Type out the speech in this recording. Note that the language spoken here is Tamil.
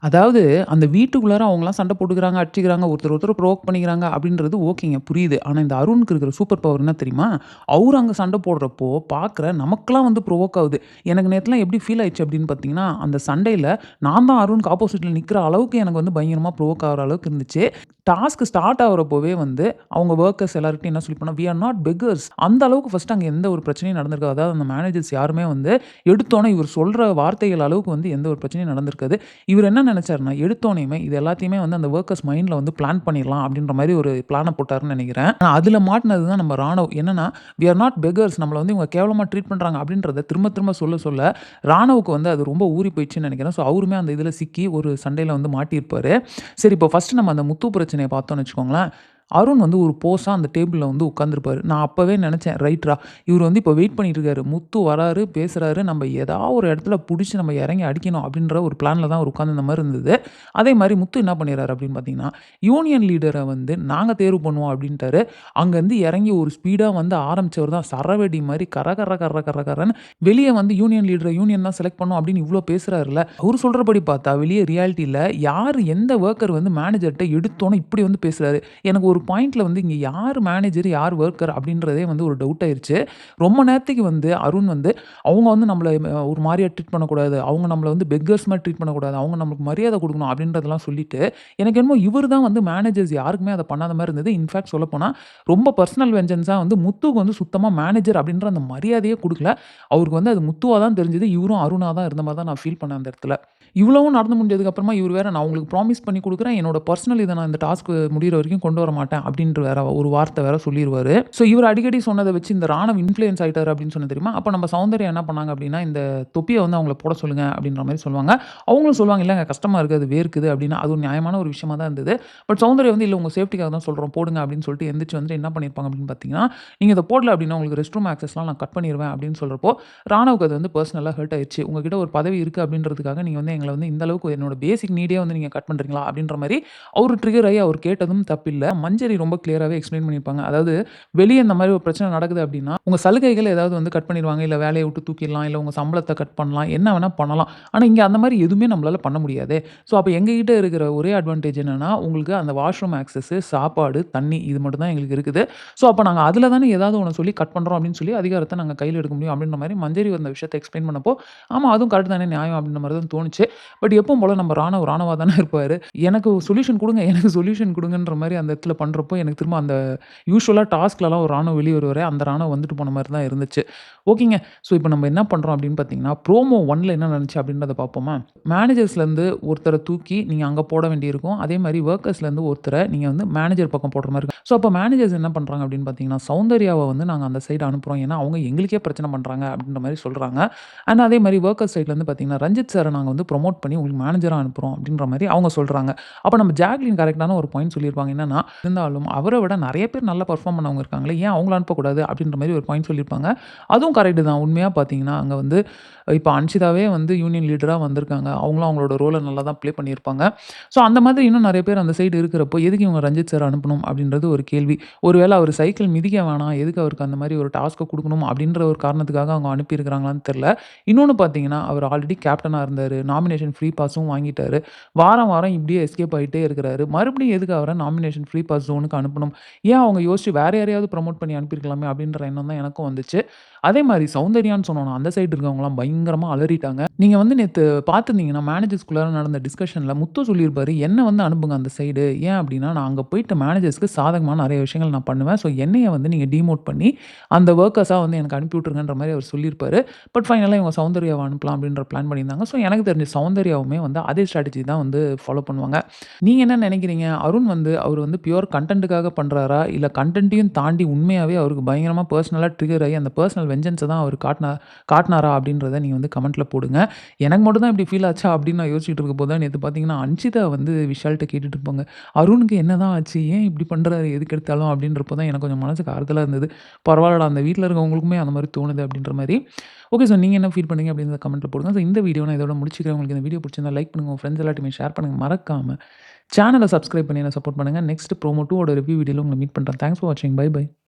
அதாவது அந்த வீட்டுக்குள்ளார அவங்கலாம் சண்டை போட்டுக்கிறாங்க, அடிச்சுக்கிறாங்க, ஒருத்தர் ஒருத்தர் ப்ரோவோக் பண்ணிக்கிறாங்க அப்படின்றது ஓகேங்க புரியுது. ஆனா இந்த அருணுக்கு இருக்கிற சூப்பர் பவர் என்ன தெரியுமா? அவரு அங்க சண்டை போடுறப்போ பார்க்குற நமக்கெல்லாம் வந்து ப்ரோவோக் ஆகுது. எனக்கு நேத்துலாம் எப்படி ஃபீல் ஆயிடுச்சு அப்படின்னு பார்த்தீங்கன்னா, அந்த சண்டையில நான் தான் அருணுக்கு ஆப்போசிட்ல நிக்கிற அளவுக்கு எனக்கு வந்து பயங்கரமா ப்ரோவோக் ஆகுற அளவுக்கு இருந்துச்சு. டாஸ்க் ஸ்டார்ட் ஆகுறப்போவே வந்து அவங்க வொர்க்கர்ஸ் எல்லார்கிட்டயும் என்ன சொல்லியிருப்போம்னா, "வி ஆர் நாட் பெக்கர்ஸ்." அந்த அளவுக்கு ஃபர்ஸ்ட் அங்க எந்த ஒரு பிரச்சனையும் நடந்திருக்காது. அதாவது அந்த மேனேஜர்ஸ் யாருமே வந்து எடுத்தோனே இவர் சொல்ற வார்த்தைகள் அளவுக்கு வந்து எந்த ஒரு பிரச்சனையும் நடந்திருக்காது. இவரு என்ன நெனச்சாருன்னா, எடுத்தோனையுமே இது எல்லாத்தையுமே வந்து அந்த வொர்க்கர்ஸ் மைண்ட்ல வந்து பிளான் பண்ணிறலாம் அப்படின்ற மாரி ஒரு பிளான போட்டாருன்னு நெனைக்கிறேன். ஆனா அதுல மாட்டுனது தான் நம்ம ராணவ். என்னன்னா, "வி ஆர் நாட் பெக்கர்ஸ். நம்மள வந்து இவங்க கேவலமா ட்ரீட் பண்றாங்க." அப்படின்றத திரும்ப திரும்ப சொல்ல சொல்ல ராணவுக்கு வந்து அது ரொம்ப ஊறி போயிடுச்சுன்னு நெனைக்கிறேன். ஸோ அவருமே அந்த இதுல சிக்கி ஒரு சண்டையில வந்து மாட்டியிருப்பாரு. சரி இப்போ ஃபர்ஸ்ட் நம்ம அந்த முத்து பிரச்சனைய பார்த்தோம்னு வச்சுக்கோங்களேன். அருண் வந்து ஒரு போஸா அந்த டேபிள்ல வந்து உட்கார்ந்திருப்பாரு. நான் அப்பவே நெனச்சேன், ரைட்ரா இவரு வந்து இப்போ வெயிட் பண்ணிட்டு இருக்காரு. முத்து வராரு, பேசுறாரு. நம்ம ஏதா ஒரு இடத்துல புடிச்சு நம்ம இறங்கி அடிக்கணும் அப்படின்ற ஒரு பிளான்ல தான் அவரு உட்கார்ந்திருந்த மாரி இருந்தது. அதே மாரி முத்து என்ன பண்ணிறாரு அப்படின்னு பார்த்தீங்கன்னா, யூனியன் லீடர வந்து நாங்க தேர்வு பண்ணுவோம் அப்படின்ட்டாரு. அங்கருந்து இறங்கி ஒரு ஸ்பீடா வந்து ஆரம்பிச்சவர் தான் சரவெடி மாரி கர கர கர கர கரன்னு வெளிய வந்து யூனியன் லீடர யூனியன் தான் செலக்ட் பண்ணும் அப்படின்னு இவ்ளோ பேசுறாருல்ல. அவரு சொல்றபடி பார்த்தா வெளிய ரியாலிட்டில யாரு எந்த வொர்க்கர் வந்து மேனேஜர்ட்ட எடுத்தோனே இப்படி வந்து பேசுறாரு. எனக்கு ஒரு பாயிண்ட்ல வந்து இங்க யார் மேனேஜர், யார் வொர்க்கர் அப்படின்றதே வந்து ஒரு டவுட் ஆயிருச்சு. ரொம்ப நேரத்துக்கு வந்து அருண் வந்து அவங்க வந்து நம்மள ஒரு மாரியா ட்ரீட் பண்ணக்கூடாது. அவங்க நம்மள வந்து பெக்கர்ஸ் மாரி ட்ரீட் பண்ணக்கூடாது. அவங்க நமக்கு மரியாதை குடுக்கணும் அப்படின்றதெல்லாம் சொல்லிட்டு, எனக்கு என்னமோ இவரு தான் வந்து மேனேஜர்ஸ் யாருக்குமே அத பண்ணாத மாரி இருந்தது. இன்ஃபாக்ட் சொல்லப்போனா, ரொம்ப பெர்சனல் வெஞ்சன்ஸா வந்து முத்துக்கு வந்து சுத்தமா மேனேஜர் அப்படின்ற அந்த மரியாதையே குடுக்கல. அவருக்கு வந்து அது முத்துவா தான் தெரிஞ்சது. இவரும் அருணா தான் இருந்த மாரி தான் நான் ஃபீல் பண்ணேன் அந்த இடத்துல. இவ்வளவும் நடந்து முடிஞ்சதுக்கு அப்புறமா இவரு வேற நான் உங்களுக்கு ப்ராமிஸ் பண்ணி குடுக்குறேன். என்னோட பெர்சனல் இத நான் இந்த டாஸ்க் முடியிற வரைக்கும் கொண்டு வர மாட்டேன் அப்படின்ற வேற ஒரு வார்த்தை வேற சொல்லிருவாரு. ஸோ இவரு அடிக்கடி சொன்னத வச்சு இந்த ராணவ் இன்ஃப்ளூயன்ஸ் ஆயிட்டாரு அப்படின்னு சொன்னேன் தெரியுமா? அப்ப நம்ம சௌந்தர்யா என்ன பண்ணாங்க அப்படின்னா, இந்த தொப்பிய வந்து அவங்கள போட சொல்லுங்க அப்படின்ற மாரி சொல்லுவாங்க. அவங்களும் சொல்லுவாங்க, இல்லங்க கஷ்டமா இருக்கு. அது வேர்க்குது அப்படின்னா, அது ஒரு நியாயமான ஒரு விஷயமா தான் இருந்தது. பட் சௌந்தர்யா வந்து இல்ல உங்க சேஃப்டிக்காக தான் சொல்றோம் போடுங்க அப்படின்னு சொல்லிட்டு எந்திரிச்சு வந்துட்டு என்ன பண்ணியிருப்பாங்க அப்படின்னு பார்த்தீங்கன்னா, நீங்க இத போடல அப்படின்னா உங்களுக்கு ரெஸ்ட் ரூம் ஆக்சஸ்லாம் நான் கட் பண்ணிருவேன் அப்படின்னு சொல்றப்போ, ராணவுக்கு அது வந்து பெர்சனலா ஹர்ட் ஆயிருச்சு. உங்ககிட்ட ஒரு பதவி இருக்கு அப்படின்றதுக்காக நீங்க வந்து எங்கள வந்து இந்த அளவுக்கு என்னோட பேசிக் நீடே வந்து நீங்க கட் பண்றீங்களா? அப்படின்ற மாரி அவரு ட்ரிகர் ஆயி அவர் கேட்டதும் தப்பில்ல. மஞ்சரி ரொம்ப கிளியராவே எக்ஸ்ப்ளைன் பண்ணியிருப்பாங்க. அதாவது வெளிய இந்த மாரி ஒரு பிரச்சனை நடக்குது அப்படின்னா, உங்க சலுகைகள் ஏதாவது வந்து கட் பண்ணிருவாங்க. இல்ல வேலைய விட்டு தூக்கிடலாம். இல்ல உங்க சம்பளத்த கட் பண்ணலாம். என்ன வேணா பண்ணலாம். ஆனா இங்க அந்த மாரி எதுவுமே நம்மளால பண்ண முடியாதே. ஸோ அப்ப எங்ககிட்ட இருக்கிற ஒரே அட்வான்டேஜ் என்னன்னா, உங்களுக்கு அந்த வாஷ்ரூம் ஆக்சஸ், சாப்பாடு, தண்ணி இது மட்டும் தான் எங்களுக்கு இருக்குது. ஸோ அப்ப நாங்க அதுல தானே ஏதாவது ஒண்ண சொல்லி கட் பண்றோம் அப்படின்னு சொல்லி அதிகாரத்த நாங்க கையில எடுக்க முடியும் அப்படின்ற மாரி மஞ்சரி அந்த விஷயத்த எக்ஸ்ப்ளைன் பண்ணப்போ, ஆமா அதுவும் கரெக்ட் தானே நியாயம் அப்படின்ற மாரி தான் தோணுச்சு. பட் எப்பவும் போல நம்ம ராணவா தானே இருப்பாரு. எனக்கு சொல்யூஷன் குடுங்க, எனக்கு சொல்யூஷன் குடுங்கன்ற மாரி அந்த இடத்துல பண்றப்போ, எனக்கு திரும்ப அந்த யூசுவலா டாஸ்க்லலாம் ஒரு ராணுவ வெளிய வருவாரே, அந்த ராணுவ வந்துட்டு போன மாரி தான் இருந்துச்சு. ஓகேங்க. ஸோ இப்ப நம்ம என்ன பண்றோம் அப்படின்னு பார்த்தீங்கன்னா, ப்ரோமோ 1ல என்ன நடந்துச்சு அப்படின்றத பார்ப்போமா? மேனேஜர்ஸ்லேருந்து ஒருத்தர தூக்கி நீங்க அங்க போட வேண்டியிருக்கும். அதே மாரி வொர்க்கர்ஸ்லேருந்து ஒருத்தர நீங்க வந்து மேனேஜர் பக்கம் போடுற மாரி இருக்கும். ஸோ அப்ப மேனேஜர்ஸ் என்ன பண்றாங்க அப்படின்னு பார்த்தீங்கன்னா, சௌந்தர்யாவ வந்து நாங்க அந்த சைடு அனுப்புறோம். ஏன்னா, அவங்க எங்களுக்கே பிரச்சனை பண்றாங்க அப்படின்ற மாரி சொல்றாங்க. அண்ட் அதே மாரி வொர்க்கர்ஸ் சைட்லேருந்து பார்த்தீங்கன்னா, ரஞ்சித் சார நாங்க வந்து புரமோட் பண்ணி உங்களுக்கு மேனேஜரா அனுப்புறோம் அப்படின்ற மாரி அவங்க சொல்றாங்க. அப்ப நம்ம ஜாக்லின் கரெக்ட்டான ஒரு பாயிண்ட் சொல்லியிருப்பாங்க. என்னன்னா, இருந்தாலும் அவர விட நெறைய பேர் நல்லா பெர்ஃபார்ம் பண்ணவங்க இருக்காங்களே, ஏன் அவங்கள அனுப்பக்கூடாது? அப்படின்ற மாரி ஒரு பாயிண்ட் சொல்லியிருப்பாங்க. அதுவும் கரெக்ட் தான். உண்மையா பார்த்தீங்கன்னா, அங்க வந்து இப்ப அன்ஷிதாவே வந்து யூனியன் லீடரா வந்திருக்காங்க. அவங்களும் அவங்களோட ரோல நல்லா தான் ப்ளே பண்ணியிருப்பாங்க. ஸோ அந்த மாதிரி இன்னும் நெறைய பேர் அந்த சைடு இருக்கிறப்போ, எதுக்கு இவங்க ரஞ்சித் சார அனுப்பணும்? அப்படின்றது ஒரு கேள்வி. ஒருவேள அவரு சைக்கிள் மிதிக்க வேணாம். எதுக்கு அவருக்கு அந்த மாரி ஒரு டாஸ்க்க குடுக்கணும்? அப்படின்ற ஒரு காரணத்துக்காக அவங்க அனுப்பியிருக்கிறாங்களான்னு தெரியல. இன்னொன்னு பார்த்தீங்கன்னா, அவர் ஆல்ரெடி கேப்டனா இருந்தாரு. நாமினேஷன் ஃப்ரீ பாஸும் வாங்கிட்டாரு. வாரம், வாரம் இப்படியே எஸ்கேப் ஆயிட்டே இருக்கிறாரு. மறுபடியும் எதுக்கு அவர நாமினேஷன் ஃப்ரீ பாஸ் ஜோனுக்கு அனுப்பணும்? ஏன் அவங்க யோசிச்சு வேற யாரையாவது ப்ரமோட் பண்ணி அனுப்பியிருக்கலாமே அப்படின்ற எண்ணம் தான் எனக்கும் வந்துச்சு. அதே மாரி சௌந்தர்யான்னு சொன்னோன, அந்த சைடு இருக்கவங்கலாம் பயங்கரமா அலறிட்டாங்க. நீங்க வந்து நேத்து பார்த்திருந்தீங்கன்னா, மேனேஜர்ஸ்குள்ளார நடந்த டிஸ்கஷன்ல முத்து சொல்லியிருப்பாரு, "என்ன வந்து அனுப்புங்க அந்த சைடு. ஏன் அப்டின்னா, நான் அங்க போயிட்டு மேனேஜர்ஸ்க்கு சாதகமான நெறைய விஷயங்கள் நான் பண்ணுவேன். ஸோ என்னைய வந்து நீங்க டிமோட் பண்ணி, அந்த வொர்க்கர்ஸா வந்து எனக்கு அனுப்பி விட்டுருங்கன்ற" மாரி அவர் சொல்லியிருப்பாரு. பட் ஃபைனலா இவங்க சௌந்தர்யாவ அனுப்பலாம் அப்டின்ற பிளான் பண்ணியிருந்தாங்க. ஸோ எனக்கு தெரிஞ்சு சௌந்தர்யாவுமே வந்து அதே ஸ்ட்ராட்டஜி தான் வந்து ஃபாலோ பண்ணுவாங்க. நீங்க என்ன நெனைக்கிறீங்க? அருண் வந்து அவரு வந்து பியூர் கன்டென்ட்க்காக பண்றாரா? இல்ல கன்டென்ட்டையும் தாண்டி உண்மையாவே அவருக்கு பயங்கரமா பெர்சனலா ட்ரிகர் ஆயி அந்த பெர்சனல் வெஞ்சன்ஸ தான் அவரு காட்டுனாரா? அப்டின்றத நீங்க வந்து கமெண்ட்ல போடுங்க. எனக்கு மட்டும் தான் இப்படி ஃபீல் ஆச்சா? அப்படின்னு நான் யோசிச்சுட்டு இருக்கும்போது தான் நேத்து பார்த்தீங்கன்னா, அன்ஷிதா வந்து விஷால்ட்ட கேட்டுட்டு இருப்பாங்க. "அருணுக்கு என்னதான் ஆச்சு? ஏன் இப்படி பண்றாரு எதுக்கு எடுத்தாலும்?" அப்படின்றப்போ தான் எனக்கு கொஞ்சம் மனசுக்கு ஆறுதலா இருந்தது. பரவால்லடா அந்த வீட்ல இருக்கவங்களுக்குமே அந்த மாரி தோணுது அப்படின்ற மாரி. ஓகே சார் நீங்க என்ன ஃபீல் பண்ணீங்க அப்படின்றத கமெண்ட்ல போடுங்க. ஸோ இந்த வீடியோ நான் இதோட முடிச்சுக்கிறேன். உங்களுக்கு இந்த வீடியோ பிடிச்சிருந்தா லைக் பண்ணுங்க. உங்க ஃப்ரெண்ட்ஸ் எல்லார்ட்டயுமே ஷேர் பண்ணுங்க. மறக்காம சேனல சப்ஸ்கிரைப் பண்ணி என்ன சப்போர்ட் பண்ணுங்க. நெக்ஸ்ட் ப்ரோமோ 2 ஓட ரிவ்யூ வீடியோல உங்கள மீட் பண்றேன். தேங்க்ஸ் ஃபார் வாட்சிங். Bye by.